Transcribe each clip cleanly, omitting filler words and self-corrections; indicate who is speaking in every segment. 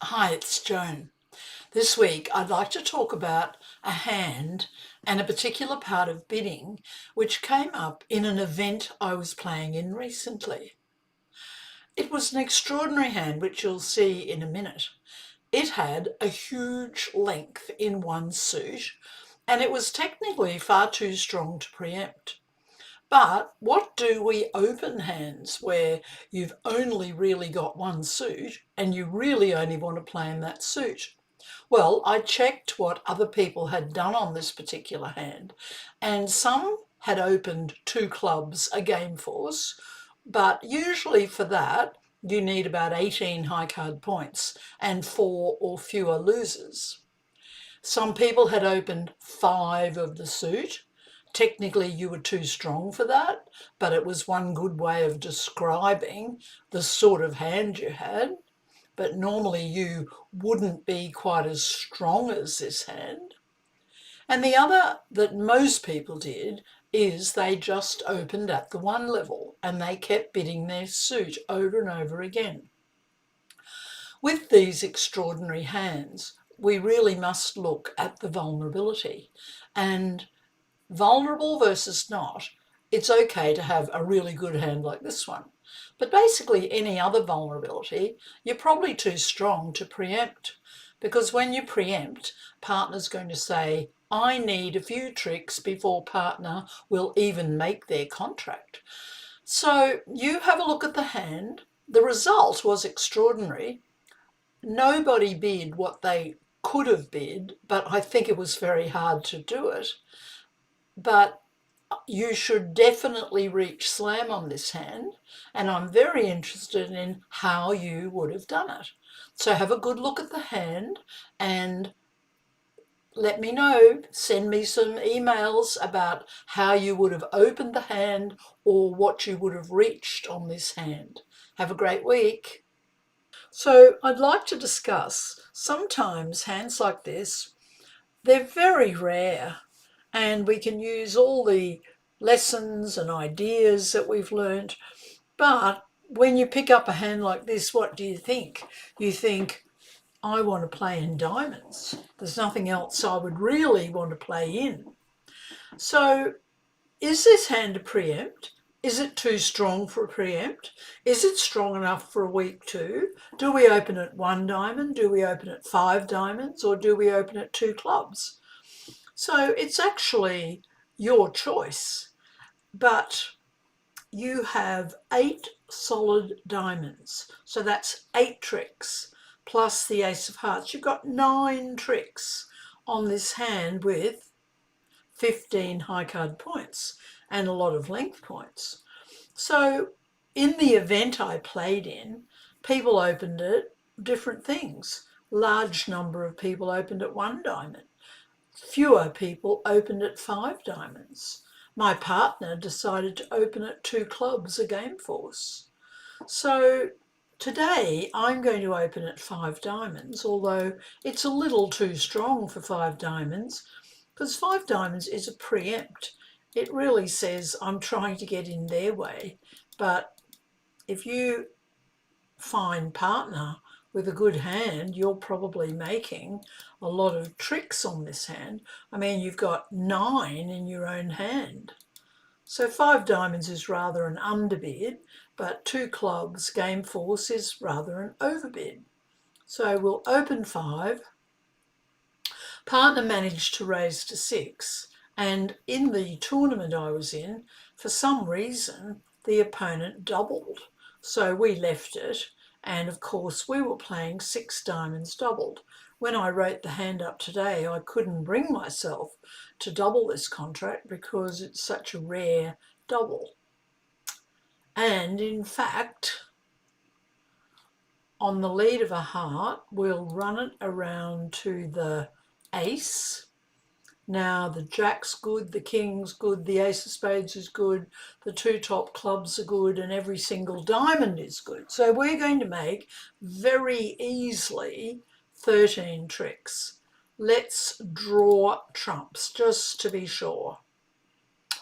Speaker 1: Hi, it's Joan. This week I'd like to talk about a hand and a particular part of bidding which came up in an event I was playing in recently. It was an extraordinary hand which you'll see in a minute. It had a huge length in one suit and it was technically far too strong to preempt. But what do we open hands where you've only really got one suit and you really only want to play in that suit? Well, I checked what other people had done on this particular hand, and some had opened two clubs a game force, but usually for that, you need about 18 high card points and four or fewer losers. Some people had opened five of the suit. Technically, you were too strong for that, but it was one good way of describing the sort of hand you had. But normally you wouldn't be quite as strong as this hand. And the other that most people did is they just opened at the one level and they kept bidding their suit over and over again. With these extraordinary hands, we really must look at the vulnerability. And vulnerable versus not, it's okay to have a really good hand like this one. But basically any other vulnerability, you're probably too strong to preempt. Because when you preempt, partner's going to say, I need a few tricks before partner will even make their contract. So you have a look at the hand. The result was extraordinary. Nobody bid what they could have bid, but I think it was very hard to do it. But you should definitely reach slam on this hand, and I'm very interested in how you would have done it. So have a good look at the hand and let me know, send me some emails about how you would have opened the hand or what you would have reached on this hand. Have a great week. So I'd like to discuss sometimes hands like this, they're very rare and we can use all the lessons and ideas that we've learned. But when you pick up a hand like this, what do you think? You think, I want to play in diamonds. There's nothing else I would really want to play in. So is this hand a preempt? Is it too strong for a preempt? Is it strong enough for a week two? Do we open at one diamond? Do we open at five diamonds? Or do we open at two clubs? So it's actually your choice. But you have eight solid diamonds. So that's eight tricks plus the ace of hearts. You've got nine tricks on this hand with 15 high card points and a lot of length points. So in the event I played in, people opened at different things. Large number of people opened at one diamond. Fewer people opened at five diamonds. My partner decided to open at two clubs a game force. So today I'm going to open at five diamonds, although it's a little too strong for five diamonds because five diamonds is a preempt. It really says I'm trying to get in their way. But if you find partner with a good hand, you're probably making a lot of tricks on this hand. I mean, you've got nine in your own hand. So five diamonds is rather an underbid, but two clubs game force is rather an overbid. So we'll open five. Partner managed to raise to six, and in the tournament I was in, for some reason, the opponent doubled. So we left it, and of course we were playing six diamonds doubled. When I wrote the hand up today, I couldn't bring myself to double this contract because it's such a rare double. And in fact, on the lead of a heart, we'll run it around to the ace. Now the jack's good, the king's good, the ace of spades is good, the two top clubs are good, and every single diamond is good. So we're going to make very easily 13 tricks. Let's draw trumps just to be sure.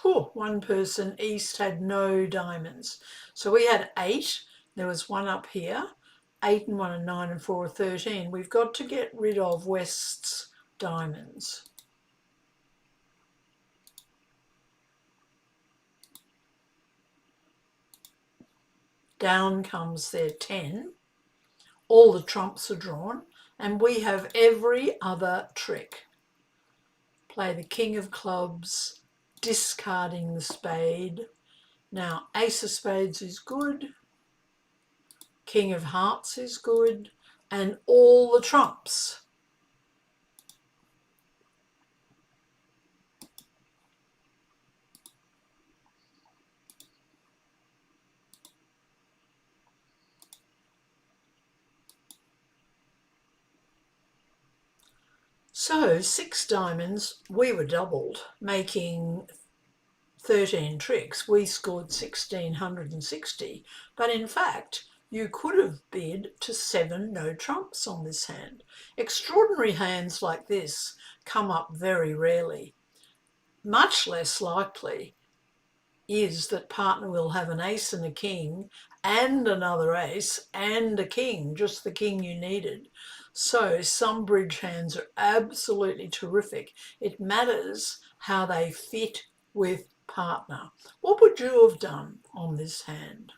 Speaker 1: One person east had no diamonds. So we had eight. There was one up here. 8 and 1 and 9 and 4 are 13. We've got to get rid of West's diamonds. Down comes their 10. All the trumps are drawn, and we have every other trick. Play the king of clubs, discarding the spade. Now, ace of spades is good, king of hearts is good, and all the trumps. So 6 diamonds, we were doubled, making 13 tricks. We scored 1,660, but in fact, you could have bid to 7 no trumps on this hand. Extraordinary hands like this come up very rarely. Much less likely is that partner will have an ace and a king and another ace and a king, just the king you needed. So some bridge hands are absolutely terrific. It matters how they fit with partner. What would you have done on this hand?